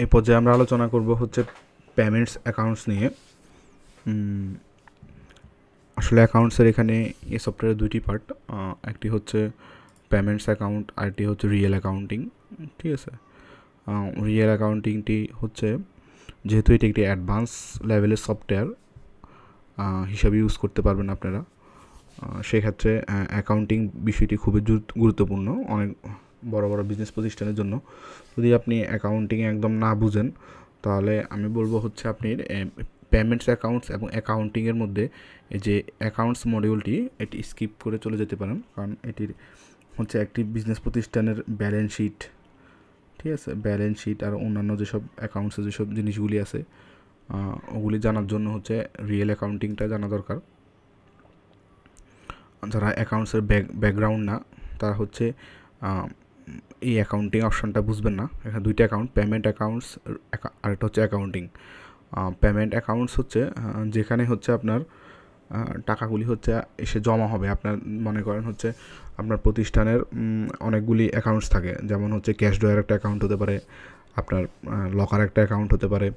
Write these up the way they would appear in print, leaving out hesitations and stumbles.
এই পর্যায়ে আমরা আলোচনা করব হচ্ছে পেমেন্টস অ্যাকাউন্টস নিয়ে। আসলে অ্যাকাউন্টসের এখানে এই সফটওয়্যারের দুইটি পার্ট, একটি হচ্ছে পেমেন্টস অ্যাকাউন্ট, আরেকটি হচ্ছে রিয়েল অ্যাকাউন্টিং। ঠিক আছে, রিয়েল অ্যাকাউন্টিংটি হচ্ছে, যেহেতু এটি একটি অ্যাডভান্স লেভেলের সফটওয়্যার হিসাবে ইউজ করতে পারবেন আপনারা, সেক্ষেত্রে অ্যাকাউন্টিং বিষয়টি খুবই গুরুত্বপূর্ণ অনেক বড় বড় বিজনেস প্রতিষ্ঠানের জন্য। যদি আপনি অ্যাকাউন্টিং একদম না বুঝেন, তাহলে আমি বলবো হচ্ছে আপনি পেমেন্টস অ্যাকাউন্টস এবং অ্যাকাউন্টিংয়ের মধ্যে এই যে অ্যাকাউন্টস মডিউলটি, এটি স্কিপ করে চলে যেতে পারেন, কারণ এটির হচ্ছে একটি বিজনেস প্রতিষ্ঠানের ব্যালেন্স শিট, ঠিক আছে, ব্যালেন্স শিট আর অন্যান্য যেসব অ্যাকাউন্টসের যেসব জিনিসগুলি আছে ওগুলি জানার জন্য হচ্ছে রিয়েল অ্যাকাউন্টিংটা জানা দরকার। যারা অ্যাকাউন্টসের ব্যাকগ্রাউন্ড না, তারা হচ্ছে এই অ্যাকাউন্টিং অপশনটা বুঝবেন না। এখানে দুইটা অ্যাকাউন্ট, পেমেন্ট অ্যাকাউন্টস আর একটা হচ্ছে অ্যাকাউন্টিং। পেমেন্ট অ্যাকাউন্টস হচ্ছে যেখানে হচ্ছে আপনার টাকাগুলি হচ্ছে এসে জমা হবে। আপনার মনে করেন হচ্ছে আপনার প্রতিষ্ঠানের অনেকগুলি অ্যাকাউন্টস থাকে, যেমন হচ্ছে ক্যাশ ড্রয়ার একটা অ্যাকাউন্ট হতে পারে, আপনার লকার একটা অ্যাকাউন্ট হতে পারে,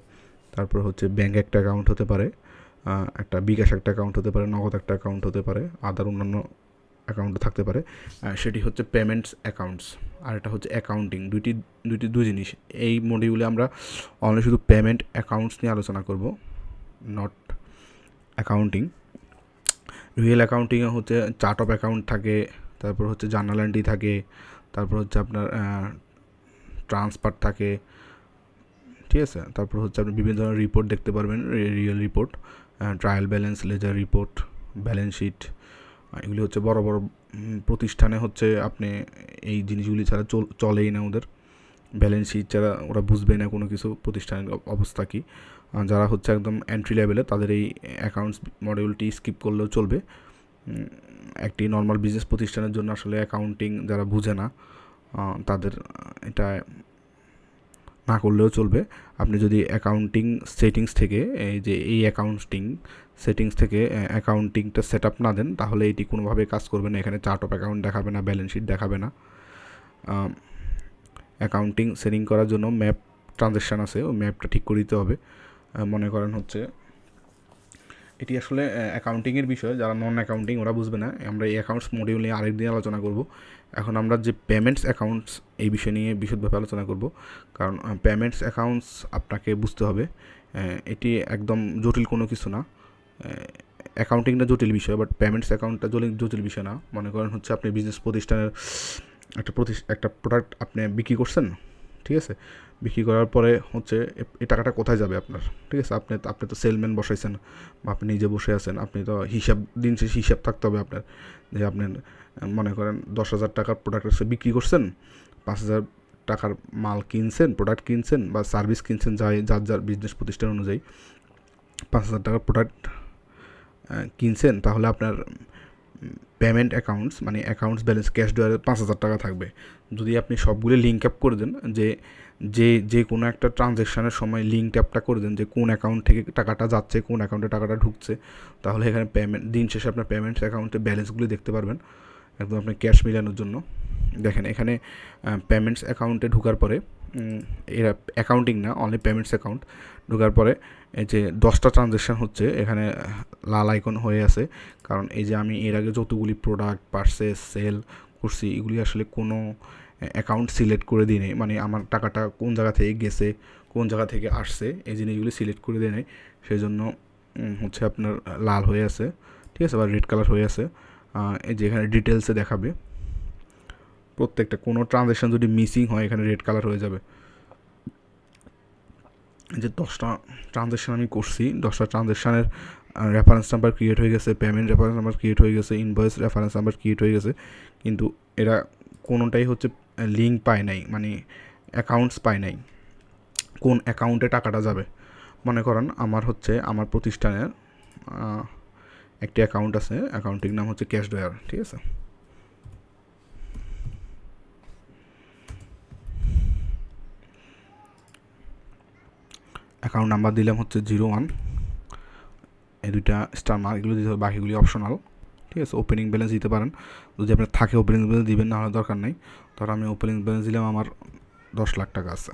তারপর হচ্ছে ব্যাঙ্ক একটা অ্যাকাউন্ট হতে পারে, একটা বিকাশ একটা অ্যাকাউন্ট হতে পারে, নগদ একটা অ্যাকাউন্ট হতে পারে, আদার অন্যান্য অ্যাকাউন্টও থাকতে পারে। সেটি হচ্ছে পেমেন্টস অ্যাকাউন্টস, আর এটা হচ্ছে অ্যাকাউন্টিং। দুই জিনিস। এই মডিউলে আমরা অনলি শুধু পেমেন্ট অ্যাকাউন্টস নিয়ে আলোচনা করব, নট অ্যাকাউন্টিং। রিয়েল অ্যাকাউন্টিংয়ে হচ্ছে চার্ট অফ অ্যাকাউন্ট থাকে, তারপর হচ্ছে জার্নাল এন্ট্রি থাকে, তারপর হচ্ছে আপনার ট্রান্সফার থাকে, ঠিক আছে, তারপর হচ্ছে আপনি বিভিন্ন ধরনের রিপোর্ট দেখতে পারবেন, real report, trial balance, ledger report, balance sheet. এগুলি হচ্ছে বড় বড় প্রতিষ্ঠানে হচ্ছে আপনি এই জিনিসগুলি ছাড়া চলেই না ওদের। ব্যালেন্স শিট ছাড়া ওরা বুঝবেই না কোনো কিছু, প্রতিষ্ঠানের অবস্থা কী। যারা হচ্ছে একদম এন্ট্রি লেভেলে, তাদের এই অ্যাকাউন্টস মডিউলটি স্কিপ করলেও চলবে। একটি নর্মাল বিজনেস প্রতিষ্ঠানের জন্য আসলে অ্যাকাউন্টিং যারা বুঝে না, তাদের এটা না করলেও চলবে। আপনি যদি অ্যাকাউন্টিং সেটিংস থেকে এই অ্যাকাউন্টিং সেটিংস থেকে অ্যাকাউন্টিংটা সেট আপ না দেন, তাহলে এটি কোনোভাবে কাজ করবে না। এখানে চার্ট অফ অ্যাকাউন্ট দেখাবে না, ব্যালেন্স শিট দেখাবে না। অ্যাকাউন্টিং সেটিং করার জন্য ম্যাপ ট্রানজ্যাকশান আছে, ওই ম্যাপটা ঠিক করে দিতে হবে। মনে করেন হচ্ছে এটি আসলে অ্যাকাউন্টিংয়ের বিষয়, যারা নন অ্যাকাউন্টিং ওরা বুঝবে না। আমরা এই অ্যাকাউন্টস মডিউল নিয়ে আরেকদিন আলোচনা করব। এখন আমরা যে পেমেন্টস অ্যাকাউন্টস, এই বিষয় নিয়ে বিশদভাবে আলোচনা করব, কারণ পেমেন্টস অ্যাকাউন্টস আপনাকে বুঝতে হবে। এটি একদম জটিল কোনো কিছু না। অ্যাকাউন্টিংটা জটিল বিষয়, বাট পেমেন্টস অ্যাকাউন্টটা জটিল বিষয় না। মনে করেন হচ্ছে আপনি বিজনেস প্রতিষ্ঠানের একটা প্রোডাক্ট আপনি বিক্রি করছেন, ঠিক আছে, বিক্রি করার পরে হচ্ছে এই টাকাটা কোথায় যাবে আপনার, ঠিক আছে। আপনি তো সেলম্যান বসাইছেন বা আপনি নিজে বসে আছেন, আপনি তো দিন শেষে হিসাব থাকতে হবে আপনার, যে আপনি মনে করেন 10,000 টাকার প্রোডাক্ট বিক্রি করছেন, 5,000 টাকার মাল কিনছেন, প্রোডাক্ট কিনছেন বা সার্ভিস কিনছেন, যার বিজনেস প্রতিষ্ঠান অনুযায়ী 5,000 টাকার প্রোডাক্ট কিনছেন, তাহলে আপনার পেমেন্ট অ্যাকাউন্টস মানে অ্যাকাউন্টস ব্যালেন্স ক্যাশ ড্রয়ারে 5,000 টাকা থাকবে। যদি আপনি সবগুলো লিঙ্ক আপ করে দেন, যে কোনো একটা ট্রানজ্যাকশানের সময় লিঙ্ক আপটা করে দেন যে কোন অ্যাকাউন্ট থেকে টাকাটা যাচ্ছে, কোন অ্যাকাউন্টে টাকাটা ঢুকছে, তাহলে এখানে দিন শেষে আপনার পেমেন্টস অ্যাকাউন্টে ব্যালেন্সগুলি দেখতে পারবেন, একদম আপনার ক্যাশ মিলানোর জন্য। দেখেন এখানে পেমেন্টস অ্যাকাউন্টে ঢোকার পরে, এরা অ্যাকাউন্টিং না, অনলি পেমেন্টস অ্যাকাউন্ট ঢোকার পরে এই যে 10টা ট্রানজ্যাকশান হচ্ছে এখানে লাল আইকন হয়ে আছে, কারণ এই যে আমি এর আগে যতগুলি প্রোডাক্ট পারচেস সেল করছি, এগুলি আসলে কোনো অ্যাকাউন্ট সিলেক্ট করে দিই নেই, মানে আমার টাকাটা কোন জায়গা থেকে গেছে, কোন জায়গা থেকে আসছে, এই জিনিসগুলি সিলেক্ট করে দিই নেই, সেই জন্য হচ্ছে আপনার লাল হয়ে আছে, ঠিক আছে, বা রেড কালার হয়ে আছে। এই যে এখানে ডিটেলসে দেখাবে প্রত্যেকটা, কোনো ট্রানজ্যাকশান যদি মিসিং হয় এখানে রেড কালার হয়ে যাবে। যে 10টা ট্রানজ্যাকশান আমি করছি, 10টা ট্রানজ্যাকশানের রেফারেন্স নাম্বার ক্রিয়েট হয়ে গেছে, পেমেন্ট রেফারেন্স নাম্বার ক্রিয়েট হয়ে গেছে, ইনভয়েস রেফারেন্স নাম্বার ক্রিয়েট হয়ে গেছে, কিন্তু এরা কোনোটাই হচ্ছে লিঙ্ক পায় নাই, মানে অ্যাকাউন্টস পায় নাই কোন অ্যাকাউন্টে টাকাটা যাবে। মনে করেন আমার প্রতিষ্ঠানের একটি অ্যাকাউন্ট আছে, অ্যাকাউন্টিং নাম হচ্ছে ক্যাশ ড্রয়ার, ঠিক আছে। অ্যাকাউন্ট নাম্বার দিলাম হচ্ছে 01, এই দুইটা স্টার মার্ক এগুলো দিতে হবে, বাকিগুলি অপশনাল, ঠিক আছে। ওপেনিং ব্যালেন্স দিতে পারেন, যদি আপনার থাকে ওপেনিং ব্যালেন্স দিবেন, না হলে দরকার নেই। ধর আমি ওপেনিং ব্যালেন্স দিলাম আমার 10 লাখ টাকা আছে,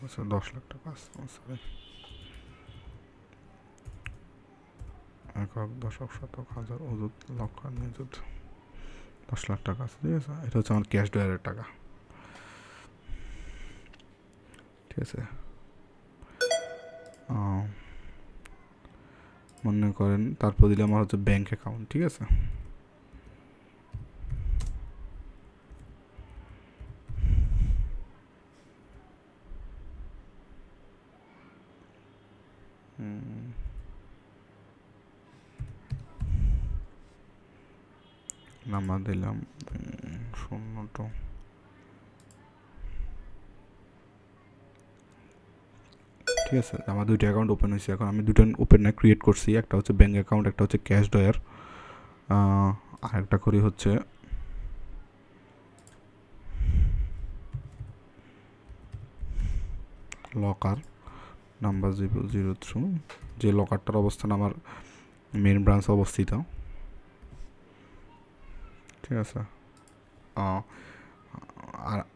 আচ্ছা 10 লাখ টাকা আছে, সরি, একক দশক শতক হাজার অযুত লক্ষ নিযুত 10 লাখ টাকা আছে, ঠিক আছে। এটা হচ্ছে আমার ক্যাশ ড্রয়ারের টাকা, ঠিক আছে। মনে করেন তারপর দিলে আমার হচ্ছে ব্যাংক অ্যাকাউন্ট, ঠিক আছে। নাম্বার দিলাম 0 ঠিক আছে। আমার দুইটা অ্যাকাউন্ট ওপেন হয়েছে, এখন আমি দুটো ওপেন না ক্রিয়েট করছি, একটা হচ্ছে ব্যাঙ্ক অ্যাকাউন্ট, একটা হচ্ছে ক্যাশ ড্রয়ার, আর একটা করি হচ্ছে লকার নাম্বার 003, যে লকারটার অবস্থান আমার মেন ব্রাঞ্চে অবস্থিত, ঠিক আছে।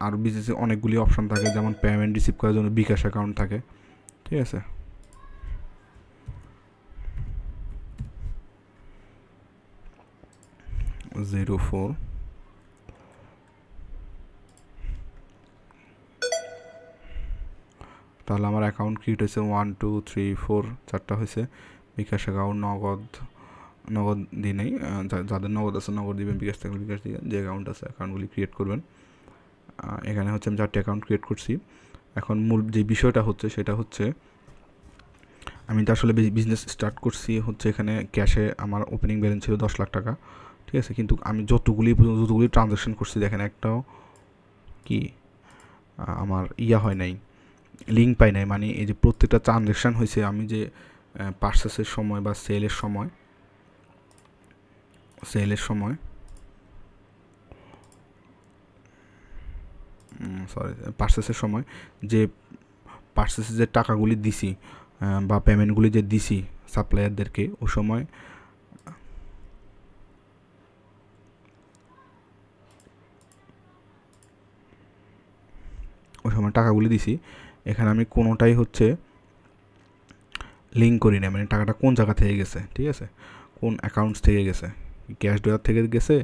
আর বিশেষে অনেকগুলি অপশন থাকে, যেমন পেমেন্ট রিসিভ করার জন্য বিকাশ অ্যাকাউন্ট থাকে, ঠিক আছে। জিরো 4 তাহলে আমার অ্যাকাউন্ট ক্রিয়েট হয়েছে 1 2 3 4 4টা হয়েছে। বিকাশ অ্যাকাউন্ট, নগদ দিই নেই, যাদের নগদ আছে নগদ দিবেন, বিকাশ থাকলে বিকাশ দিবেন, যে অ্যাকাউন্ট আছে অ্যাকাউন্টগুলি ক্রিয়েট করবেন। এখানে হচ্ছে আমি 4টি অ্যাকাউন্ট ক্রিয়েট করছি। এখন মূল যে বিষয়টা হচ্ছে সেটা হচ্ছে আমি তো আসলে বিজনেস স্টার্ট করছি হচ্ছে এখানে ক্যাশে আমার ওপেনিং ব্যালেন্স ছিল 10 লাখ টাকা, ঠিক আছে। কিন্তু আমি যতগুলি ট্রানজ্যাকশন করছি দেখেন একটাও কি আমার হয় নাই, লিঙ্ক পাই নাই। মানে এই যে প্রত্যেকটা ট্রানজ্যাকশান হয়েছে আমি যে পার্চেসের সময় বা সেলের সময় পার্চেসের সময় যে পার্চেসের যে টাকাগুলি দিছি বা পেমেন্টগুলি যে দিছি সাপ্লায়ারদেরকে, ওই সময় টাকাগুলি দিছি, এখানে আমি কোনোটাই হচ্ছে লিঙ্ক করি না, মানে টাকাটা কোন জায়গা থেকে গেছে, ঠিক আছে, কোন অ্যাকাউন্টস থেকে গেছে, ক্যাশ ড্রয়ার থেকে গেছে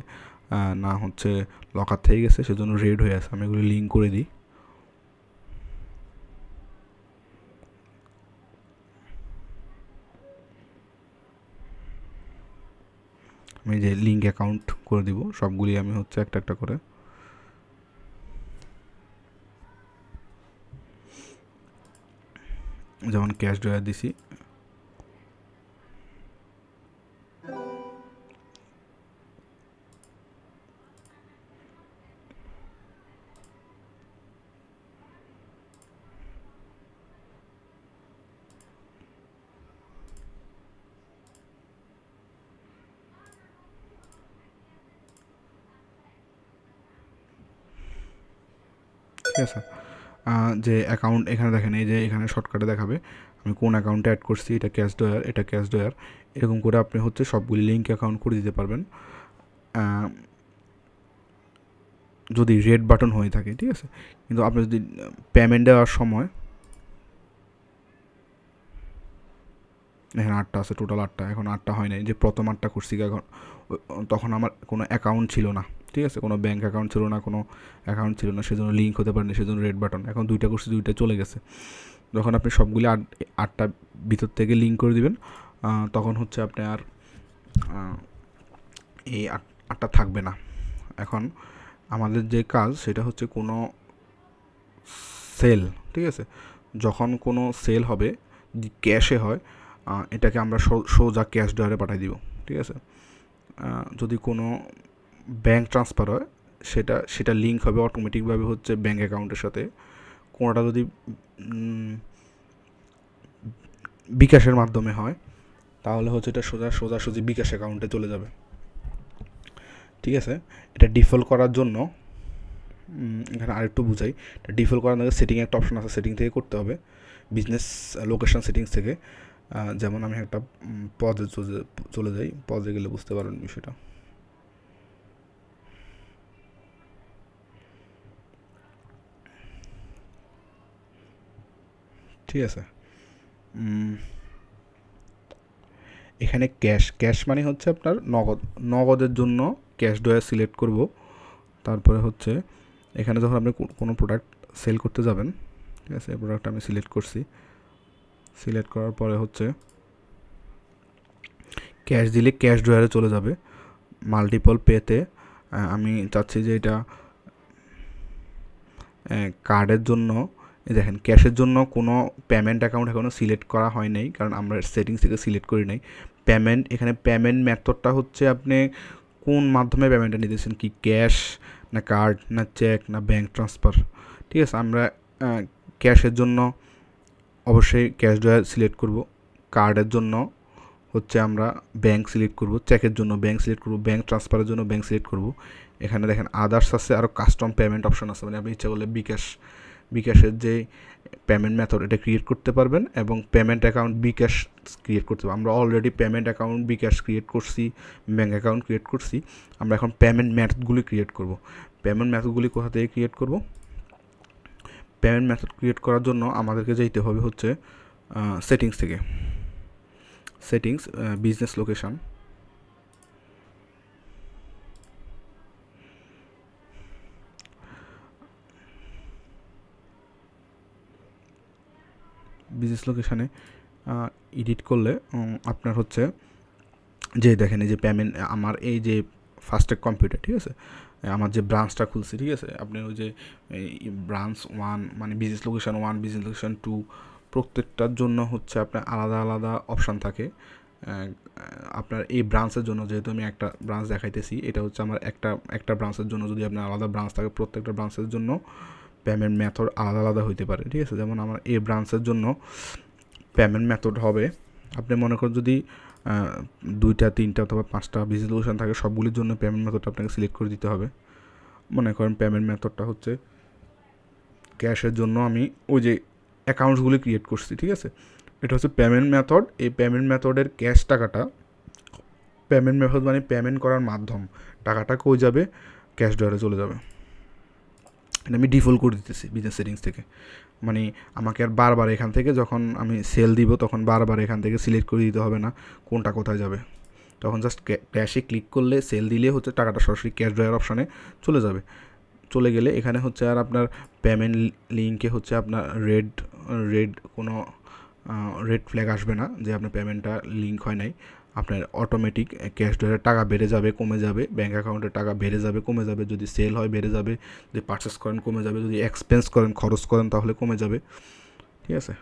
না হচ্ছে লকার থেকে গেছে, সেজন্য রেড হয়ে আছে। আমি এগুলি লিঙ্ক করে দিই। আমি যে লিঙ্ক অ্যাকাউন্ট করে দিব সবগুলি আমি হচ্ছে একটা একটা করে, যেমন ক্যাশ ড্রয়ার দিছি, ঠিক আছে। যে অ্যাকাউন্ট এখানে দেখেন, এই যে এখানে শর্টকাটে দেখাবে আমি কোন অ্যাকাউন্টে অ্যাড করছি, এটা ক্যাশ ড্রয়ার, এটা ক্যাশ ড্রয়ার, এরকম করে আপনি হচ্ছে সবগুলি লিঙ্ক অ্যাকাউন্ট করে দিতে পারবেন যদি রেড বাটন হয়ে থাকে, ঠিক আছে। কিন্তু আপনি যদি পেমেন্ট দেওয়ার সময়, এখানে 8টা আছে, টোটাল 8টা, এখন 8টা হয় নাই, যে প্রথম 8টা করছি এখন, তখন আমার কোনো অ্যাকাউন্ট ছিল না, ঠিক আছে, কোনো ব্যাঙ্ক অ্যাকাউন্ট ছিল না, কোনো অ্যাকাউন্ট ছিল না, সেজন্য লিঙ্ক হতে পারেনি, সেজন্য রেড বাটন। এখন 2টা করছি, 2টা চলে গেছে। যখন আপনি সবগুলি 8টা ভিতর থেকে লিঙ্ক করে দিবেন, তখন হচ্ছে আপনি আর এই 8টা থাকবে না। এখন আমাদের যে কাজ সেটা হচ্ছে কোনো সেল, ঠিক আছে, যখন কোনো সেল হবে ক্যাশে হয়, এটাকে আমরা সোজা ক্যাশ ড্রয়ারে পাঠিয়ে দিব, ঠিক আছে। যদি কোনো ব্যাঙ্ক ট্রান্সফার হয় সেটা লিঙ্ক হবে অটোমেটিকভাবে হচ্ছে ব্যাঙ্ক অ্যাকাউন্টের সাথে। কোনোটা যদি বিকাশের মাধ্যমে হয় তাহলে হচ্ছে এটা সোজাসুজি বিকাশ অ্যাকাউন্টে চলে যাবে, ঠিক আছে। এটা ডিফল্ট করার জন্য এখানে আরেকটু বুঝাই, এটা ডিফল্ট করার জন্য সেটিং একটা অপশন আছে, সেটিং থেকে করতে হবে, বিজনেস লোকেশন সেটিংস থেকে। যেমন আমি একটা পজে চলে যাই, পজে গেলে বুঝতে পারবেন বিষয়টা। ঠিক আছে। এখানে ক্যাশ মানে হচ্ছে আপনার নগদের জন্য ক্যাশ ড্রয়ার সিলেক্ট করব। তারপরে হচ্ছে এখানে যখন আপনি কোনো প্রোডাক্ট সেল করতে যাবেন, ঠিক আছে, এই প্রোডাক্ট আমি সিলেক্ট করছি। সিলেক্ট করার পরে হচ্ছে ক্যাশ দিলে ক্যাশ ড্রয়ারে চলে যাবে। মাল্টিপল পেতে আমি চাচ্ছি যে এটা কার্ডের জন্য, দেখেন ক্যাশের জন্য কোনো পেমেন্ট অ্যাকাউন্ট এখনও সিলেক্ট করা হয় নাই, কারণ আমরা সেটিংস থেকে সিলেক্ট করি নাই। পেমেন্ট, এখানে পেমেন্ট মেথডটা হচ্ছে আপনি কোন মাধ্যমে পেমেন্টটা নিতেছেন, কি ক্যাশ না কার্ড না চেক না ব্যাঙ্ক ট্রান্সফার। ঠিক আছে, আমরা ক্যাশের জন্য অবশ্যই ক্যাশ ড্রয়ার সিলেক্ট করব। কার্ডের জন্য হচ্ছে আমরা ব্যাঙ্ক সিলেক্ট করব, চেকের জন্য ব্যাঙ্ক সিলেক্ট করব, ব্যাঙ্ক ট্রান্সফারের জন্য ব্যাঙ্ক সিলেক্ট করব। এখানে দেখেন আদার্স আছে, আরও কাস্টম পেমেন্ট অপশন আছে, মানে আপনি ইচ্ছা করলে বিকাশের যে পেমেন্ট মেথড এটা ক্রিয়েট করতে পারবেন এবং পেমেন্ট অ্যাকাউন্ট বিকাশ ক্রিয়েট করতে পারবেন। আমরা অলরেডি পেমেন্ট অ্যাকাউন্ট বিকাশ ক্রিয়েট করছি, ব্যাঙ্ক অ্যাকাউন্ট ক্রিয়েট করছি। আমরা এখন পেমেন্ট মেথডগুলি ক্রিয়েট করব। পেমেন্ট মেথডগুলি কোথা থেকে ক্রিয়েট করব? পেমেন্ট মেথড ক্রিয়েট করার জন্য আমাদেরকে যেতে হবে হচ্ছে সেটিংস থেকে, সেটিংস, বিজনেস লোকেশন, বিজনেস লোকেশানে এডিট করলে আপনার হচ্ছে যে দেখেন এই যে পেমেন্ট, আমার এই যে ফাস্ট্যাগ কম্পিউটার, ঠিক আছে, আমার যে ব্রাঞ্চটা খুলছে, ঠিক আছে, আপনি ওই যে ব্রাঞ্চ 1 মানে বিজনেস লোকেশন 1, বিজনেস লোকেশন 2, প্রত্যেকটার জন্য হচ্ছে আপনার আলাদা আলাদা অপশান থাকে। আপনার এই ব্রাঞ্চের জন্য, যেহেতু আমি একটা ব্রাঞ্চ দেখাইতেছি, এটা হচ্ছে আমার একটা ব্রাঞ্চের জন্য। যদি আপনার আলাদা ব্রাঞ্চ থাকে, প্রত্যেকটা ব্রাঞ্চের জন্য পেমেন্ট মেথড আলাদা আলাদা হইতে পারে, ঠিক আছে। যেমন আমার এই ব্রাঞ্চের জন্য পেমেন্ট মেথড হবে, আপনি মনে করেন যদি 2টা 3টা অথবা 5টা বিজনেস লোকেশন থাকে, সবগুলির জন্য পেমেন্ট মেথডটা আপনাকে সিলেক্ট করে দিতে হবে। মনে করেন পেমেন্ট মেথডটা হচ্ছে ক্যাশের জন্য আমি ওই যে অ্যাকাউন্টসগুলি ক্রিয়েট করছি, ঠিক আছে, এটা হচ্ছে পেমেন্ট মেথড। এই পেমেন্ট মেথডের ক্যাশ টাকাটা, পেমেন্ট মেথড মানে পেমেন্ট করার মাধ্যম, টাকাটা কই যাবে? ক্যাশ ড্রয়ারে চলে যাবে। এটা আমি ডিফল্ট করে দিতেছি বিজনেস সেটিংস থেকে, মানে আমাকে আর বারবার এখান থেকে যখন আমি সেল দিব তখন বারবার এখান থেকে সিলেক্ট করে দিতে হবে না কোনটা কোথায় যাবে। তখন জাস্ট ক্যাশে ক্লিক করলে, সেল দিলে হচ্ছে টাকাটা সরাসরি ক্যাশ ড্রয়ার অপশানে চলে যাবে। চলে গেলে এখানে হচ্ছে আর আপনার পেমেন্ট লিঙ্কে হচ্ছে আপনার রেড কোনো রেড ফ্ল্যাগ আসবে না যে আপনার পেমেন্টটা লিঙ্ক হয় নাই। আপনার অটোমেটিক ক্যাশ ড্রয়ারের টাকা বেড়ে যাবে, কমে যাবে, ব্যাঙ্ক অ্যাকাউন্টের টাকা বেড়ে যাবে, কমে যাবে, যদি সেল হয় বেড়ে যাবে, যদি পারচেস করেন কমে যাবে, যদি এক্সপেন্স করেন, খরচ করেন, তাহলে কমে যাবে, ঠিক আছে।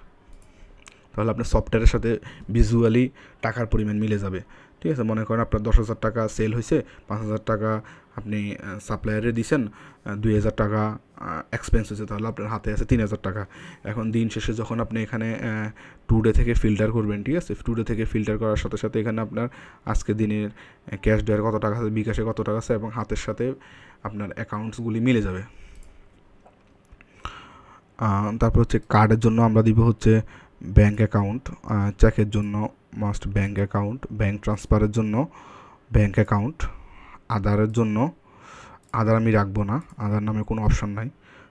তাহলে আপনার সফটওয়্যারের সাথে ভিজুয়ালি টাকার পরিমাণ মিলে যাবে, ঠিক আছে। মনে করেন আপনার 10,000 টাকা সেল হয়েছে, 5,000 টাকা আপনি সাপ্লায়ারে দিয়েছেন, 2,000 টাকা এক্সপেন্স হয়েছে, তাহলে আপনার হাতে আছে 3,000 টাকা। এখন দিন শেষে যখন আপনি এখানে টুডে থেকে ফিল্টার করবেন, ঠিক আছে, টুডে থেকে ফিল্টার করার সাথে সাথে এখানে আপনার আজকে দিনের ক্যাশ ড্রয়ারে কত টাকা আছে, বিকাশে কত টাকা আছে এবং হাতের সাথে আপনার অ্যাকাউন্টসগুলি মিলে যাবে। তারপর হচ্ছে কার্ডের জন্য আমরা দিব হচ্ছে ব্যাঙ্ক অ্যাকাউন্ট, চেকের জন্য মাস্ট ব্যাঙ্ক অ্যাকাউন্ট, ব্যাঙ্ক ট্রান্সফারের জন্য ব্যাঙ্ক অ্যাকাউন্ট, আধারের জন্য আধার আমি রাখবো না, আধার নামে কোনো অপশন নাই,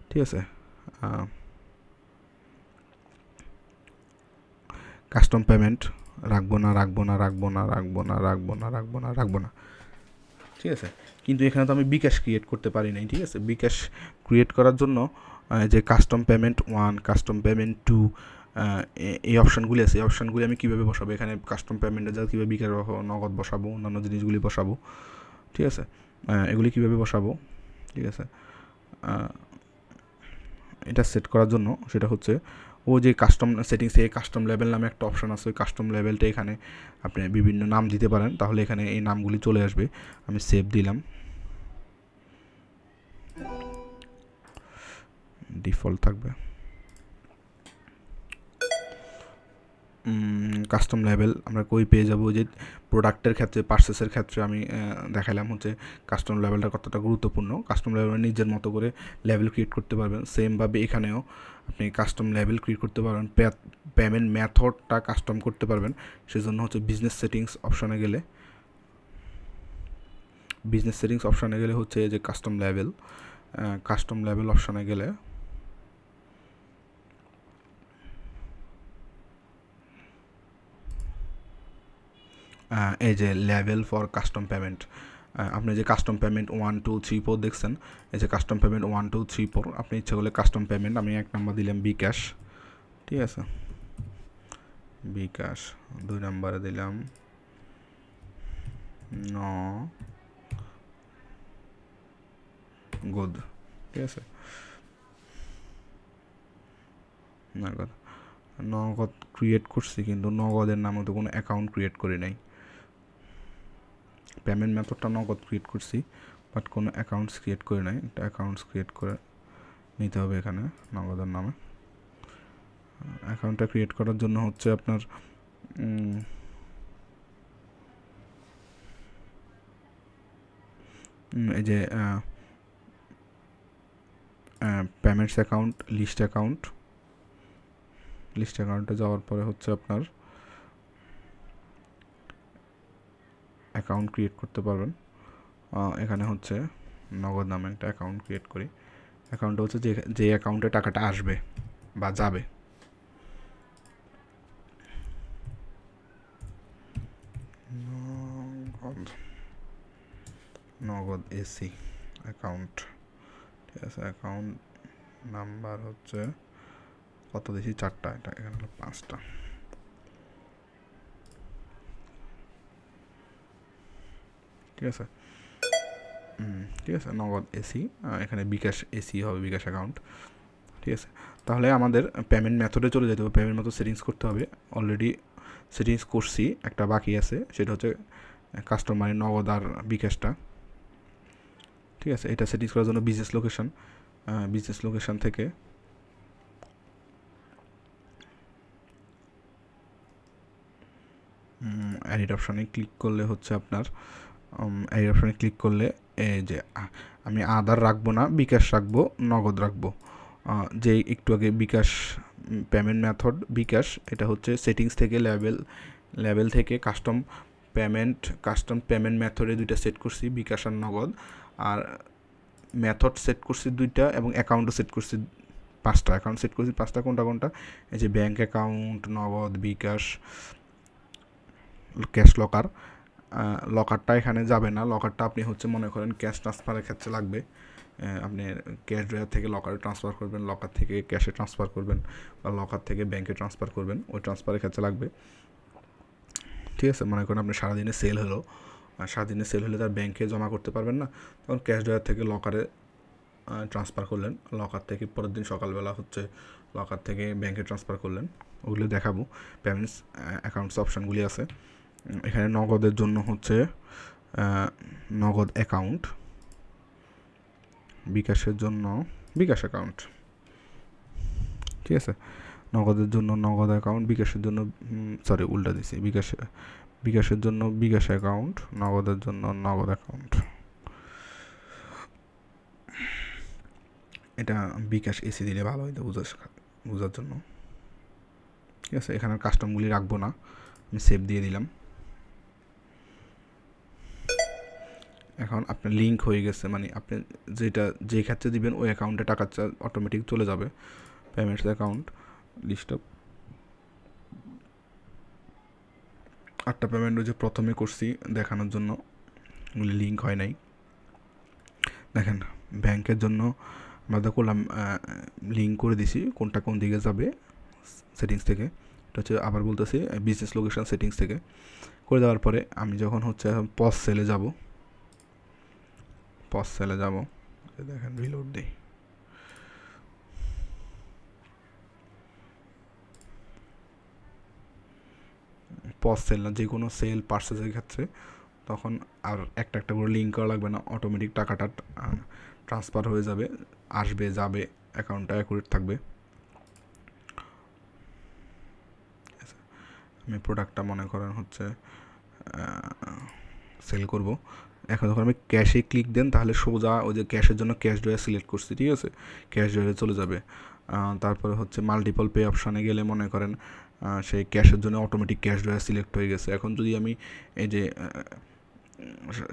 ঠিক আছে। কাস্টম পেমেন্ট রাখবো না, ঠিক আছে। কিন্তু এখানে তো আমি বিকাশ ক্রিয়েট করতে পারি নাই, ঠিক আছে। বিকাশ ক্রিয়েট করার জন্য যে কাস্টম পেমেন্ট 1, কাস্টম পেমেন্ট 2, এই অপশানগুলি আছে, এই অপশানগুলি আমি কীভাবে বসাবো, এখানে কাস্টম পেমেন্টের যা কীভাবে বিকাশ নগদ বসাবো, অন্যান্য জিনিসগুলি বসাবো, ঠিক আছে। এগুলি কীভাবে বসাবো, ঠিক আছে। এটা সেট করার জন্য সেটা হচ্ছে ও যে কাস্টম সেটিংসে কাস্টম লেভেল নামে একটা অপশান আছে, ওই কাস্টম লেভেলটা এখানে আপনি বিভিন্ন নাম দিতে পারেন, তাহলে এখানে এই নামগুলি চলে আসবে। আমি সেভ দিলাম, ডিফল্ট থাকবে। কাস্টম লেভেল আমরা কই পেয়ে যাবো, যে প্রোডাক্টের ক্ষেত্রে, পারচেসের ক্ষেত্রে আমি দেখালাম হচ্ছে কাস্টম লেভেলটা কতটা গুরুত্বপূর্ণ। কাস্টম লেভেল নিজের মতো করে লেভেল ক্রিয়েট করতে পারবেন, সেমভাবে এখানেও আপনি কাস্টম লেভেল ক্রিয়েট করতে পারবেন, পেমেন্ট মেথডটা কাস্টম করতে পারবেন। সেজন্য হচ্ছে বিজনেস সেটিংস অপশানে গেলে, হচ্ছে যে কাস্টম লেভেল অপশানে গেলে এই যে লেভেল ফর কাস্টম পেমেন্ট, আপনি যে কাস্টম পেমেন্ট 1 2 3 4 দেখছেন, এই যে কাস্টম পেমেন্ট 1 2 3 4, আপনি ইচ্ছা করলে কাস্টম পেমেন্ট, আমি 1 নম্বর দিলাম বিকাশ, ঠিক আছে, বিকাশ। 2 নম্বরে দিলাম নগদ, ঠিক আছে, নগদ ক্রিয়েট করছি, কিন্তু নগদের নামে তো কোনো অ্যাকাউন্ট ক্রিয়েট করি নাই। পেমেন্ট মেথডটা নগদ ক্রিয়েট করছি, বাট কোনো অ্যাকাউন্টস ক্রিয়েট করে নাই। একটা অ্যাকাউন্টস ক্রিয়েট করে নিতে হবে এখানে নগদের নামে। অ্যাকাউন্টটা ক্রিয়েট করার জন্য হচ্ছে আপনার এই যে পেমেন্টস অ্যাকাউন্ট, লিস্ট অ্যাকাউন্টে যাওয়ার পরে হচ্ছে আপনার অ্যাকাউন্ট ক্রিয়েট করতে পারবেন। এখানে হচ্ছে নগদ নামে একটা অ্যাকাউন্ট ক্রিয়েট করি। অ্যাকাউন্টটা হচ্ছে যে অ্যাকাউন্টে টাকাটা আসবে বা যাবে। নগদ এসি অ্যাকাউন্ট, ঠিক আছে। অ্যাকাউন্ট নাম্বার হচ্ছে কত দিয়েছি, 4টা, এটা এখানে হলো 5টা, ঠিক আছে। ঠিক আছে, নগদ এসি, এখানে বিকাশ এসি হবে, বিকাশ অ্যাকাউন্ট, ঠিক আছে। তাহলে আমাদের পেমেন্ট মেথডে চলে যেতে হবে, পেমেন্ট মেথড সেটিংস করতে হবে। অলরেডি সেটিংস করছি, একটা বাকি আছে, সেটা হচ্ছে কাস্টমারের নগদ আর বিকাশটা, ঠিক আছে। এটা সেটিংস করার জন্য বিজনেস লোকেশন থেকে এডিট অপশানে ক্লিক করলে হচ্ছে আপনার এডিট অপশানে ক্লিক করলে এই যে আমি আধার রাখবো না, বিকাশ রাখবো, নগদ রাখবো। যে একটু আগে বিকাশ পেমেন্ট মেথড বিকাশ, এটা হচ্ছে সেটিংস থেকে লেভেল থেকে কাস্টম পেমেন্ট মেথডে 2টা সেট করছি, বিকাশ আর নগদ। আর মেথড সেট করছি 2টা, এবং অ্যাকাউন্টও সেট করছি 5টা। অ্যাকাউন্ট সেট করছি 5টা, কোনটা এই যে ব্যাঙ্ক অ্যাকাউন্ট, নগদ, বিকাশ, ক্যাশ লকারটা এখানে যাবে না। লকারটা আপনি হচ্ছে মনে করেন ক্যাশ ট্রান্সফারের ক্ষেত্রে লাগবে। আপনি ক্যাশ ড্রয়ার থেকে লকারে ট্রান্সফার করবেন, লকার থেকে ক্যাশে ট্রান্সফার করবেন, বা লকার থেকে ব্যাংকে ট্রান্সফার করবেন, ওই ট্রান্সফারের ক্ষেত্রে লাগবে, ঠিক আছে। মনে করেন আপনি সারাদিনে সেল হলে তার ব্যাংকে জমা করতে পারবেন না, তখন ক্যাশ ড্রয়ার থেকে লকারে ট্রান্সফার করলেন, লকার থেকে পরের দিন সকালবেলা হচ্ছে লকার থেকে ব্যাংকে ট্রান্সফার করলেন। ওগুলো দেখাবো, পেমেন্টস অ্যাকাউন্টস অপশানগুলি আছে এখানে। নগদের জন্য হচ্ছে নগদ অ্যাকাউন্ট, বিকাশের জন্য বিকাশ অ্যাকাউন্ট, ঠিক আছে। নগদের জন্য নগদ অ্যাকাউন্ট, বিকাশের জন্য উল্টা দিছি, বিকাশের জন্য বিকাশ অ্যাকাউন্ট, নগদের জন্য নগদ অ্যাকাউন্ট। এটা বিকাশ এসি দিলে ভালো হইতো বোঝার জন্য, ঠিক আছে। এখানে কাস্টমগুলি রাখবো না, আমি সেভ দিয়ে দিলাম। এখন আপনার লিঙ্ক হয়ে গেছে, মানে আপনি যে ক্ষেত্রে দিবেন ওই অ্যাকাউন্টে টাকা অটোমেটিক চলে যাবে। পেমেন্টস অ্যাকাউন্ট লিস্ট অফ 8টা পেমেন্ট যে প্রথমে করছি দেখানোর জন্য, ওগুলি লিঙ্ক হয় নাই। দেখেন ব্যাংকের জন্য আমরা করলাম, লিঙ্ক করে দিছি কোনটা কোন দিকে যাবে সেটিংস থেকে। এটা হচ্ছে আবার বলতেছি বিজনেস লোকেশন সেটিংস থেকে করে দেওয়ার পরে আমি যখন হচ্ছে পস সেলে যাব, দেখেন রিলোড দিই, পস সেল না, যে কোনো সেল পারচেজের ক্ষেত্রে তখন আর একটা করে লিঙ্ক করা লাগবে না, অটোমেটিক টাকাটা ট্রান্সফার হয়ে যাবে, আসবে যাবে, অ্যাকাউন্টটা অ্যাকুরেট থাকবে। আমি প্রোডাক্টটা মনে করেন হচ্ছে সেল করব। এখন যখন আমি ক্যাশে ক্লিক দেন তাহলে সোজা ওই যে ক্যাশের জন্য ক্যাশ ড্রয়ার সিলেক্ট করছি, ঠিক আছে, ক্যাশ ড্রয়ারে চলে যাবে। তারপরে হচ্ছে মাল্টিপল পে অপশানে গেলে মনে করেন সেই ক্যাশের জন্য অটোমেটিক ক্যাশ ড্রয়ার সিলেক্ট হয়ে গেছে। এখন যদি আমি এই যে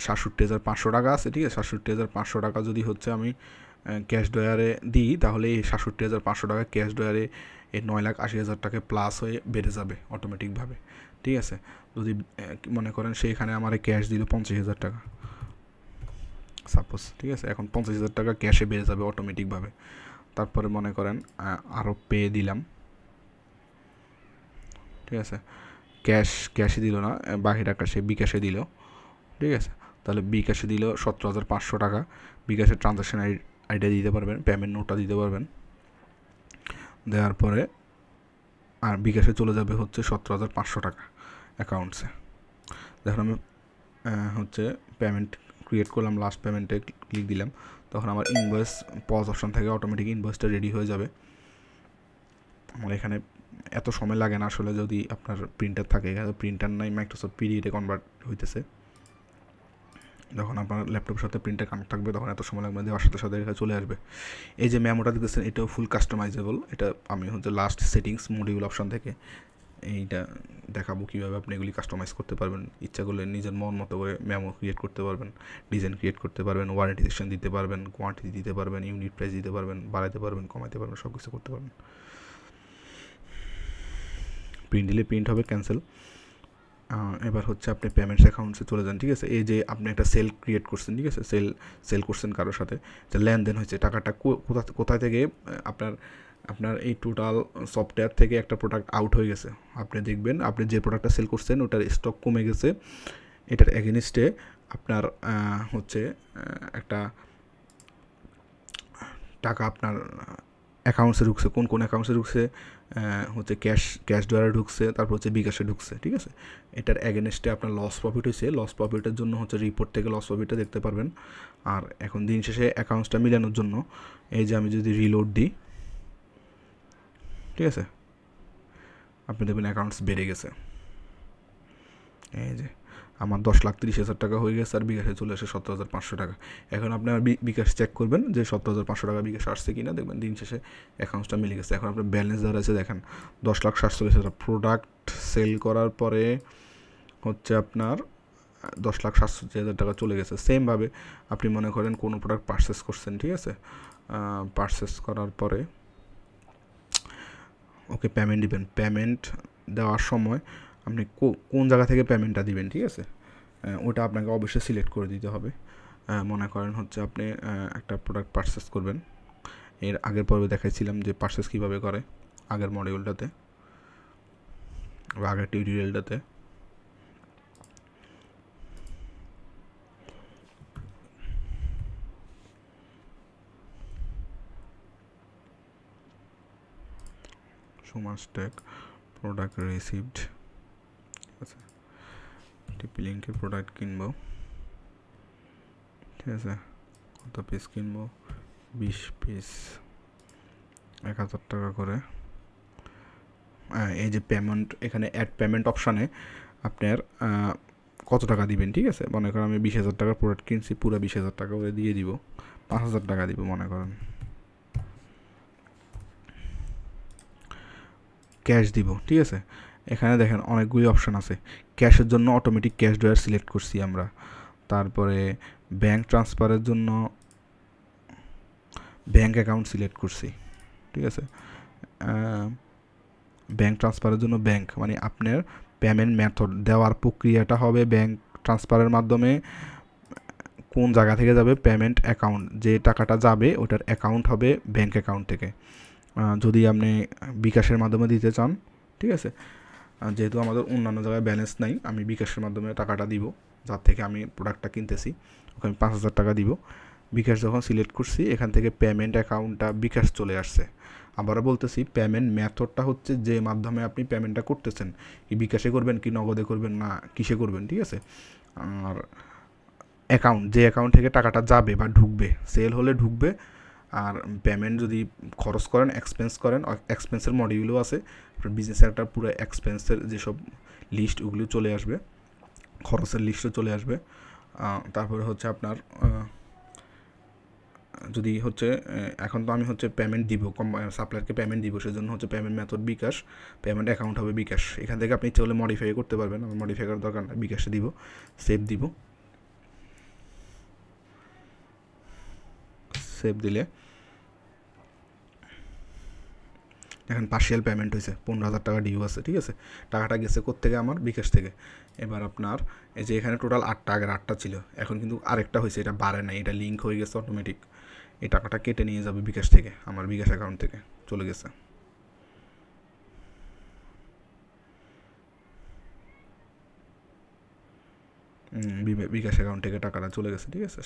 67,500 টাকা আছে, ঠিক আছে, 67,500 টাকা যদি হচ্ছে আমি ক্যাশ ড্রয়ারে দিই, তাহলে এই 67,500 টাকা ক্যাশ ড্রয়ারে এই 9,80,000 টাকা প্লাস হয়ে বেড়ে যাবে অটোমেটিকভাবে, ঠিক আছে। যদি মনে করেন সেইখানে আমার ক্যাশ দিল 50,000 টাকা সাপোজ, ঠিক আছে, এখন 50,000 টাকা ক্যাশে বেড়ে যাবে অটোমেটিকভাবে। তারপরে মনে করেন আরও পে দিলাম, ঠিক আছে, ক্যাশে দিল না, বাকি টাকা সে বিকাশে দিল, ঠিক আছে। তাহলে বিকাশে দিল 17,500 টাকা, বিকাশের ট্রানজ্যাকশন আইডিয়া দিতে পারবেন, পেমেন্ট নোটটা দিতে পারবেন, দেওয়ার পরে আর বিকাশে চলে যাবে হচ্ছে 17,500 টাকা অ্যাকাউন্টসে। দেখুন আমি হচ্ছে পেমেন্ট ক্রিয়েট করলাম, লাস্ট পেমেন্টে ক্লিক দিলাম, তখন আমার ইনভয়েস পজ অপশন থেকে অটোমেটিক ইনভয়েসটা রেডি হয়ে যাবে। আমার এখানে এত সময় লাগে না আসলে, যদি আপনার প্রিন্টার থাকে। প্রিন্টার নাই, মাইক্রোসফট পিডিএফে কনভার্ট হইতেছে। যখন আপনার ল্যাপটপের সাথে প্রিন্টার কানেক্ট থাকবে তখন এত সময় লাগবে, দেওয়ার সাথে সাথে এখানে চলে আসবে। এই যে মেমোটা দেখতেছেন এটাও ফুল কাস্টমাইজেবল। এটা আমি হচ্ছে লাস্ট সেটিংস মডিউল অপশন থেকে এইটা দেখাবো কীভাবে আপনি এগুলি কাস্টমাইজ করতে পারবেন। ইচ্ছা করলে নিজের মন মতো করে মেমো ক্রিয়েট করতে পারবেন, ডিজাইন ক্রিয়েট করতে পারবেন, ওয়ারেন্টি সেকশন দিতে পারবেন, কোয়ান্টিটি দিতে পারবেন, ইউনিট প্রাইস দিতে পারবেন, বাড়াতে পারবেন, কমাতে পারবেন, সব কিছু করতে পারবেন। প্রিন্ট দিলে প্রিন্ট হবে, ক্যান্সেল। এবার হচ্ছে আপনি পেমেন্টস অ্যাকাউন্টসে চলে যান, ঠিক আছে। এই যে আপনি একটা সেল ক্রিয়েট করছেন, ঠিক আছে, সেল করছেন কারোর সাথে, যে লেনদেন হয়েছে, টাকাটা কোথায় থেকে আপনার এই টোটাল সফটওয়্যার থেকে একটা প্রোডাক্ট আউট হয়ে গেছে। আপনি দেখবেন আপনি যে প্রোডাক্টটা সেল করছেন ওটার স্টক কমে গেছে, এটার এগেনস্টে আপনার হচ্ছে একটা টাকা আপনার অ্যাকাউন্টসে ঢুকছে, কোন অ্যাকাউন্টসে ঢুকছে, হচ্ছে ক্যাশ দ্বারা ঢুকছে, তারপর হচ্ছে বিকাশে ঢুকছে, ঠিক আছে। এটার এগেনস্টে আপনার লস প্রফিট হয়েছে, লস প্রফিটের জন্য হচ্ছে রিপোর্ট থেকে লস প্রফিটটা দেখতে পারবেন। আর এখন দিন শেষে অ্যাকাউন্টসটা মিলানোর জন্য এই যে আমি যদি রিলোড দিই, ঠিক আছে, আপনি দেখবেন অ্যাকাউন্টস বেড়ে গেছে। এই যে আমার 10,30,000 টাকা হয়ে গেছে, আর বিকাশে চলে আসে 17,500 টাকা। এখন আপনার বিকাশ চেক করবেন যে 17,500 টাকা বিকাশ আসছে কিনা, দেখবেন দিন শেষে অ্যাকাউন্টসটা মিলে গেছে। এখন আপনার ব্যালেন্স দ্বারা আছে দেখেন 10,47,000 প্রোডাক্ট সেল করার পরে হচ্ছে আপনার 10,47,000 টাকা চলে গেছে। সেমভাবে আপনি মনে করেন কোনো প্রোডাক্ট পারচেস করছেন, ঠিক আছে, পারচেস করার পরে ওকে পেমেন্ট দিবেন। পেমেন্ট দেওয়ার সময় আপনি কোন জায়গা থেকে পেমেন্টটা দিবেন, ঠিক আছে, ওটা আপনাকে অবশ্যই সিলেক্ট করে দিতে হবে। মনে করেন হচ্ছে আপনি একটা প্রোডাক্ট পারচেস করবেন, এর আগের পর্বে দেখাইছিলাম যে পারচেস কীভাবে করে, আগের মডিউলটাতে বা আগের টিউটোরিয়ালটাতে। সুমাসটেক প্রোডাক্ট রিসিভড, ঠিক আছে, টিপি লিঙ্কের প্রোডাক্ট কিনবো, ঠিক আছে, কত পিস কিনবো, 20 পিস, 1,000 টাকা করে। এই যে পেমেন্ট, এখানে অ্যাড পেমেন্ট অপশানে আপনার কত টাকা দিবেন, ঠিক আছে। মনে করেন আমি 20,000 টাকার প্রোডাক্ট কিনছি, পুরো 20,000 টাকা করে দিয়ে দিব, 5,000 টাকা দিব মনে করেন, ক্যাশ দিব, ঠিক আছে। এখানে দেখেন অনেকগুলি অপশান আছে। ক্যাশের জন্য অটোমেটিক ক্যাশ ড্রয়ার সিলেক্ট করছি আমরা, তারপরে ব্যাঙ্ক ট্রান্সফারের জন্য ব্যাঙ্ক অ্যাকাউন্ট সিলেক্ট করছি, ঠিক আছে। ব্যাঙ্ক ট্রান্সফারের জন্য ব্যাঙ্ক, মানে আপনার পেমেন্ট মেথড দেওয়ার প্রক্রিয়াটা হবে ব্যাঙ্ক ট্রান্সফারের মাধ্যমে। কোন জায়গা থেকে যাবে, পেমেন্ট অ্যাকাউন্ট, যে টাকাটা যাবে ওটার অ্যাকাউন্ট হবে ব্যাঙ্ক অ্যাকাউন্ট থেকে। যদি আপনি বিকাশের মাধ্যমে দিতে চান, ঠিক আছে, যেহেতু আমাদের অন্যান্য জায়গায় ব্যালেন্স নাই, আমি বিকাশের মাধ্যমে টাকাটা দিব, যার থেকে আমি প্রোডাক্টটা কিনতেছি, ওকে আমি 5,000 টাকা দিব। বিকাশ যখন সিলেক্ট করছি এখান থেকে পেমেন্ট অ্যাকাউন্টটা বিকাশ চলে আসছে। আবারও বলতেছি, পেমেন্ট মেথডটা হচ্ছে যে মাধ্যমে আপনি পেমেন্টটা করতেছেন, কি বিকাশে করবেন, কি নগদে করবেন, না কিসে করবেন, ঠিক আছে। আর অ্যাকাউন্ট, যে অ্যাকাউন্ট থেকে টাকাটা যাবে বা ঢুকবে, সেল হলে ঢুকবে। আর পেমেন্ট যদি খরচ করেন, এক্সপেন্স করেন, এক্সপেন্সের মডিউলও আছে, বিজনেসের একটা পুরো এক্সপেন্সের যেসব লিস্ট ওগুলো চলে আসবে, খরচের লিস্টও চলে আসবে। তারপরে হচ্ছে আপনার যদি হচ্ছে এখন তো আমি হচ্ছে পেমেন্ট দিব, সাপ্লায়ারকে পেমেন্ট দিব, সেজন্য হচ্ছে পেমেন্ট মেথড বিকাশ, পেমেন্ট অ্যাকাউন্ট হবে বিকাশ। এখান থেকে আপনি ইচ্ছে হলে মডিফাই করতে পারবেন, আমার মডিফাই করার দরকার না, বিকাশে দিব, সেভ দিব। সেভ দিলে এখন পার্শিয়াল পেমেন্ট হয়েছে, 15,000 টাকা ডিউ আছে, ঠিক আছে। টাকাটা গেছে কোত্থেকে? আমার বিকাশ থেকে। এবার আপনার এই যে এখানে টোটাল 8টা, আগের 8টা ছিল, এখন কিন্তু আরেকটা হয়েছে, এটা বাড়ে নাই, এটা লিঙ্ক হয়ে গেছে অটোমেটিক। এই টাকাটা কেটে নিয়ে যাবে বিকাশ থেকে, আমার বিকাশ অ্যাকাউন্ট থেকে চলে গেছে। বিকাশ অ্যাকাউন্ট থেকে টাকাটা চলে গেছে, ঠিক আছে।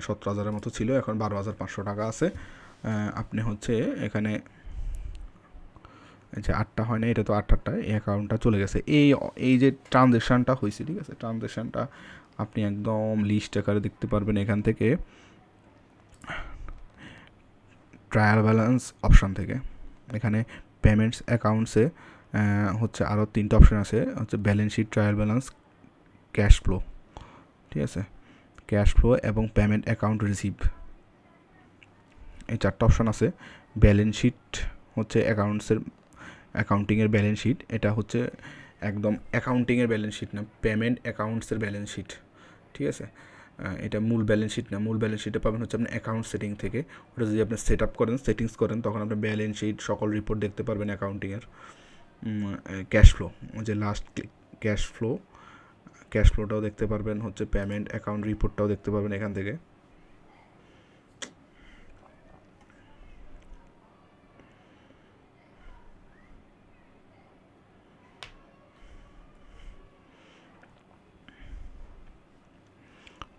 17,000-এর মতো ছিল, এখন 12,500 টাকা আছে। আপনি হচ্ছে এখানে যে 8টা হয় না, এটা তো 8টা, এই অ্যাকাউন্টটা চলে গেছে। এই যে ট্রানজ্যাকশানটা হয়েছে, ঠিক আছে, ট্রানজ্যাকশানটা আপনি একদম লিস্ট আকারে দেখতে পারবেন এখান থেকে, ট্রায়াল ব্যালেন্স অপশান থেকে। এখানে পেমেন্টস অ্যাকাউন্টসে হচ্ছে আরও 3টা অপশান আছে, হচ্ছে balance sheet, trial balance, cash flow, ঠিক আছে। ক্যাশ ফ্লো এবং পেমেন্ট অ্যাকাউন্ট রিসিভ, এই 4টা অপশান আছে। ব্যালেন্স শিট হচ্ছে অ্যাকাউন্টিংয়ের ব্যালেন্স শিট, এটা হচ্ছে একদম অ্যাকাউন্টিংয়ের ব্যালেন্স শিট না, পেমেন্ট অ্যাকাউন্টসের ব্যালেন্স শিট, ঠিক আছে। এটা মূল ব্যালেন্স শিট না, মূল ব্যালেন্স শিটে পাবেন হচ্ছে আপনি অ্যাকাউন্ট সেটিং থেকে। ওটা যদি আপনি সেটিংস করেন তখন আপনি ব্যালেন্স শিট সকল রিপোর্ট দেখতে পারবেন অ্যাকাউন্টিংয়ের। ক্যাশ ফ্লো, যে লাস্ট ক্যাশ ফ্লোটাও দেখতে পারবেন, হচ্ছে পেমেন্ট অ্যাকাউন্ট রিপোর্টটাও দেখতে পারবেন এখান থেকে।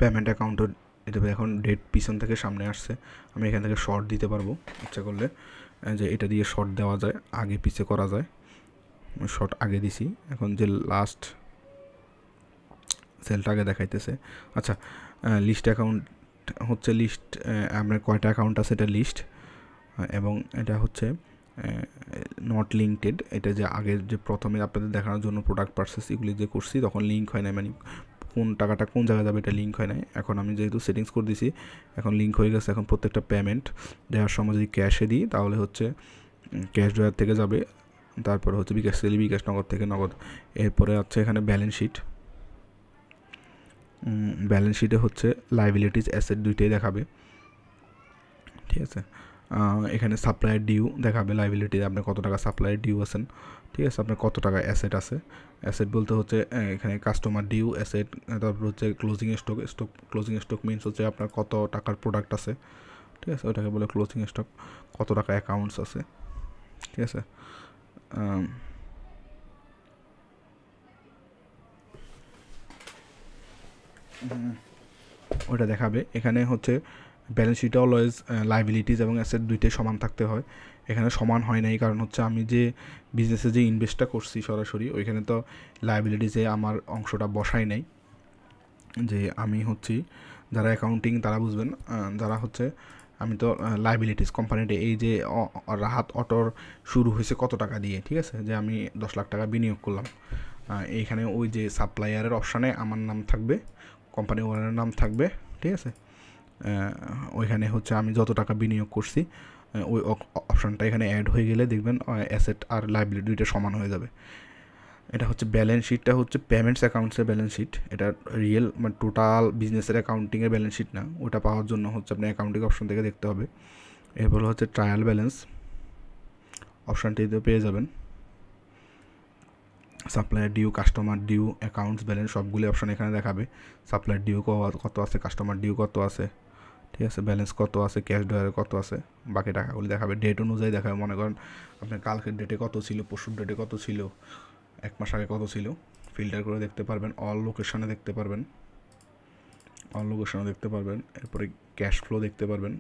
পেমেন্ট অ্যাকাউন্টের এটা এখন ডেট পিছন থেকে সামনে আসছে, আমি এখান থেকে শর্ট দিতে পারবো ইচ্ছা করলে, যে এটা দিয়ে শর্ট দেওয়া যায়, আগে পিছে করা যায়। শর্ট আগে দিছি, এখন যে লাস্ট সেলটা আগে দেখাইতেছে। আচ্ছা, লিস্ট অ্যাকাউন্ট হচ্ছে লিস্ট, আপনার কয়টা অ্যাকাউন্ট আছে এটা লিস্ট, এবং এটা হচ্ছে নট লিঙ্কড, এটা যে আগের যে প্রথমে আপনাদের দেখানোর জন্য প্রোডাক্ট পারচেস এগুলি যে করছি তখন লিঙ্ক হয় না, মানে কোন টাকাটা কোন জায়গায় যাবে এটা লিঙ্ক হয় না। এখন আমি যেহেতু সেটিংস করে দিছি এখন লিঙ্ক হয়ে গেছে। এখন প্রত্যেকটা পেমেন্ট দেওয়ার সময় যদি ক্যাশে দিই তাহলে হচ্ছে ক্যাশ ড্রয়ার থেকে যাবে, তারপরে হচ্ছে বিকাশ সেলি, বিকাশ নগদ থেকে নগদ। এরপরে হচ্ছে এখানে ব্যালেন্স শিট, ব্যালেন্স শিটে হচ্ছে লাইবিলিটিস অ্যাসেট দুইটাই দেখাবে, ঠিক আছে। এখানে সাপ্লায়ার ডিউ দেখাবে, লাইবিলিটি আপনার কত টাকা সাপ্লায়ার ডিউ আছেন, ঠিক আছে, আপনার কত টাকা অ্যাসেট আছে। অ্যাসেট বলতে হচ্ছে এখানে কাস্টমার ডিউ অ্যাসেট, তারপর হচ্ছে closing stock. Closing stock means হচ্ছে আপনার কত টাকার প্রোডাক্ট আছে, ঠিক আছে, ওটাকে বলে ক্লোজিং স্টক। কত টাকা অ্যাকাউন্টস আছে, ঠিক আছে। ওটা দেখাবে। এখানে হচ্ছে ব্যালেন্স শিটে অলওয়েজ লাইবিলিটিস এবং অ্যাসেট দুইটাই সমান থাকতে হয়। এখানে সমান হয় নাই, কারণ হচ্ছে আমি যে বিজনেসে যে ইনভেস্টটা করছি সরাসরি, ওইখানে তো লাইবিলিটিসে আমার অংশটা বসাই নাই। যে আমি হচ্ছি, যারা অ্যাকাউন্টিং তারা বুঝবেন, যারা হচ্ছে আমি তো লাইবিলিটিস কোম্পানিটা এই যে রাহাত অটোর শুরু হয়েছে কত টাকা দিয়ে, ঠিক আছে, যে আমি 10 লাখ টাকা বিনিয়োগ করলাম, এইখানে ওই যে সাপ্লায়ারের অপশানে আমার নাম থাকবে, কোম্পানি ওনারের নাম থাকবে, ঠিক আছে। ওইখানে হচ্ছে আমি যত টাকা বিনিয়োগ করছি ওই অপশানটা এখানে অ্যাড হয়ে গেলে দেখবেন অ্যাসেট আর লাইবিলিটি দুইটা সমান হয়ে যাবে। এটা হচ্ছে ব্যালেন্স শিটটা হচ্ছে পেমেন্টস অ্যাকাউন্টসের ব্যালেন্স শিট, এটা রিয়েল মানে টোটাল বিজনেসের অ্যাকাউন্টিংয়ের ব্যালেন্স শিট না। ওটা পাওয়ার জন্য হচ্ছে আপনি অ্যাকাউন্টিং অপশন থেকে দেখতে হবে। এরপর হচ্ছে ট্রায়াল ব্যালেন্স অপশানটিতে পেয়ে যাবেন supplier due, customer due, accounts balance সবগুলি অপশান এখানে দেখাবে। সাপ্লায়ার ডিউ কত আছে, কাস্টমার ডিউ কত আছে, ঠিক আছে, ব্যালেন্স কত আছে, ক্যাশ ড্রয়ারে কত আছে, বাকি টাকাগুলি দেখাবে। ডেট অনুযায়ী দেখাবে, মনে করেন আপনার কালকের ডেটে কত ছিল, পরশুর ডেটে কত ছিল, 1 মাস আগে কত ছিল, ফিল্টার করে দেখতে পারবেন। অল লোকেশনে দেখতে পারবেন, এরপরে ক্যাশ ফ্লো দেখতে পারবেন।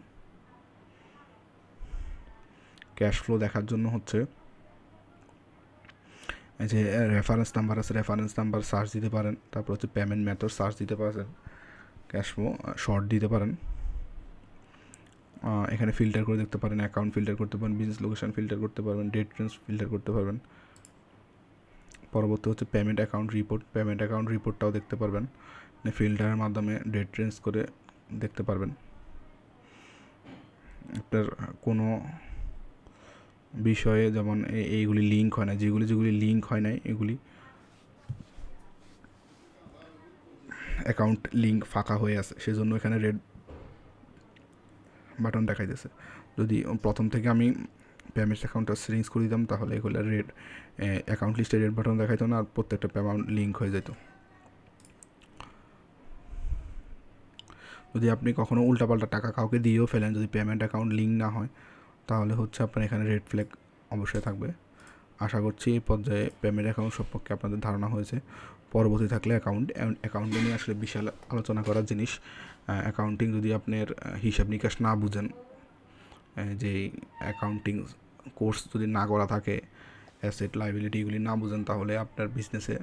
ক্যাশ ফ্লো দেখার জন্য হচ্ছে এই যে রেফারেন্স নাম্বার আছে, রেফারেন্স নাম্বার সার্চ দিতে পারেন। তারপর হচ্ছে পেমেন্ট মেথড সার্চ দিতে পারেন, ক্যাশ ফ্লো শর্ট দিতে পারেন। এখানে ফিল্টার করে দেখতে পারেন, অ্যাকাউন্ট ফিল্টার করতে পারেন, বিজনেস লোকেশন ফিল্টার করতে পারবেন, ডেট রেঞ্জ ফিল্টার করতে পারবেন। পরবর্তী হচ্ছে পেমেন্ট অ্যাকাউন্ট রিপোর্টটাও দেখতে পারবেন, ফিল্টারের মাধ্যমে ডেট রেঞ্জ করে দেখতে পারবেন। আপনার কোনো বিষয়ে যেমন এইগুলি লিঙ্ক হয় না, যেগুলি লিঙ্ক হয় না এগুলি অ্যাকাউন্ট লিঙ্ক ফাঁকা হয়ে আছে, সেজন্য এখানে রেড বাটন দেখাইতেছে। যদি প্রথম থেকে আমি পেমেন্টস অ্যাকাউন্টটা সেটিংস করে দিতাম, তাহলে এগুলো রেড অ্যাকাউন্ট লিস্টে রেড বাটন দেখাইতো না, আর প্রত্যেকটা পেমেন্ট লিঙ্ক হয়ে যেত। যদি আপনি কখনও উল্টাপাল্টা টাকা কাউকে দিয়েও ফেলেন, যদি পেমেন্ট অ্যাকাউন্ট লিঙ্ক না হয়, তাহলে হচ্ছে আপনার এখানে রেড ফ্ল্যাগ অবশ্যই থাকবে। আশা করছি এই পর্যায়ে পেমেন্ট অ্যাকাউন্ট সম্পর্কে আপনাদের ধারণা হয়েছে। পরবর্তী থাকলে অ্যাকাউন্টিং নিয়ে আসলে বিশাল আলোচনা করার জিনিস। অ্যাকাউন্টিং যদি আপনার হিসাব নিকাশ না বুঝেন, যে অ্যাকাউন্টিং কোর্স যদি না করা থাকে, অ্যাসেট লাইবিলিটিগুলি না বুঝেন, তাহলে আপনার বিজনেসে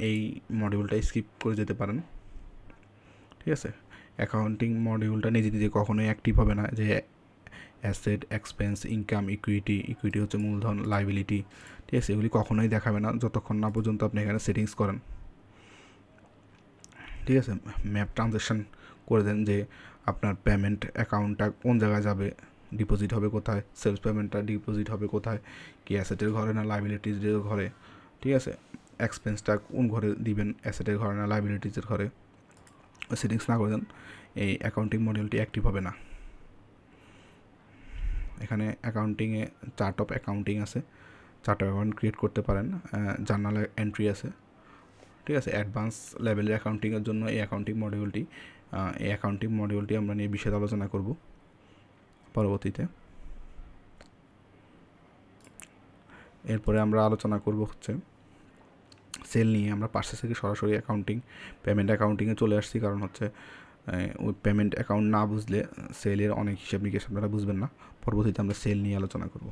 এই মডিউলটা স্কিপ করে যেতে পারেন। ঠিক আছে, অ্যাকাউন্টিং মডিউলটা নিজে নিজে কখনোই অ্যাক্টিভ হবে না, যে অ্যাসেট, এক্সপেন্স, ইনকাম, ইকুইটি হচ্ছে মূলধন, লাইবিলিটি, ঠিক আছে, এগুলি কখনোই দেখাবে না যতক্ষণ না পর্যন্ত আপনি এখানে সেটিংস করেন। ঠিক আছে, ম্যাপ ট্রানজ্যাকশান করে দেন যে আপনার পেমেন্ট অ্যাকাউন্টটা কোন জায়গায় যাবে, ডিপোজিট হবে কোথায়, সেলস পেমেন্টটা ডিপোজিট হবে কোথায়, কি অ্যাসেটের ঘরে না লাইবিলিটিজের ঘরে, ঠিক আছে, এক্সপেন্সটা কোন ঘরে দিবেন, অ্যাসেটের ঘরে না লাইবিলিটিজের ঘরে, সেটিংস না করে দেন, এই অ্যাকাউন্টিং মডিউলটি অ্যাক্টিভ হবে না। এখানে অ্যাকাউন্টিংয়ে চার্ট অফ অ্যাকাউন্টিং আছে, চার্ট অফ অ্যাকাউন্ট ক্রিয়েট করতে পারেন, জার্নাল এন্ট্রি আছে। ঠিক আছে, অ্যাডভান্স লেভেলের অ্যাকাউন্টিংয়ের জন্য এই অ্যাকাউন্টিং মডিউলটি আমরা নিয়ে বিশদ আলোচনা করব পরবর্তীতে। এরপরে আমরা আলোচনা করব হচ্ছে সেল নিয়ে। আমরা পার্সেস থেকে সরাসরি পেমেন্ট অ্যাকাউন্টিংয়ে চলে আসছি, কারণ হচ্ছে ওই পেমেন্ট অ্যাকাউন্ট না বুঝলে সেলের অনেক হিসাব নিকেশ আপনারা বুঝবেন না। পরবর্তীতে আমরা সেল নিয়ে আলোচনা করব।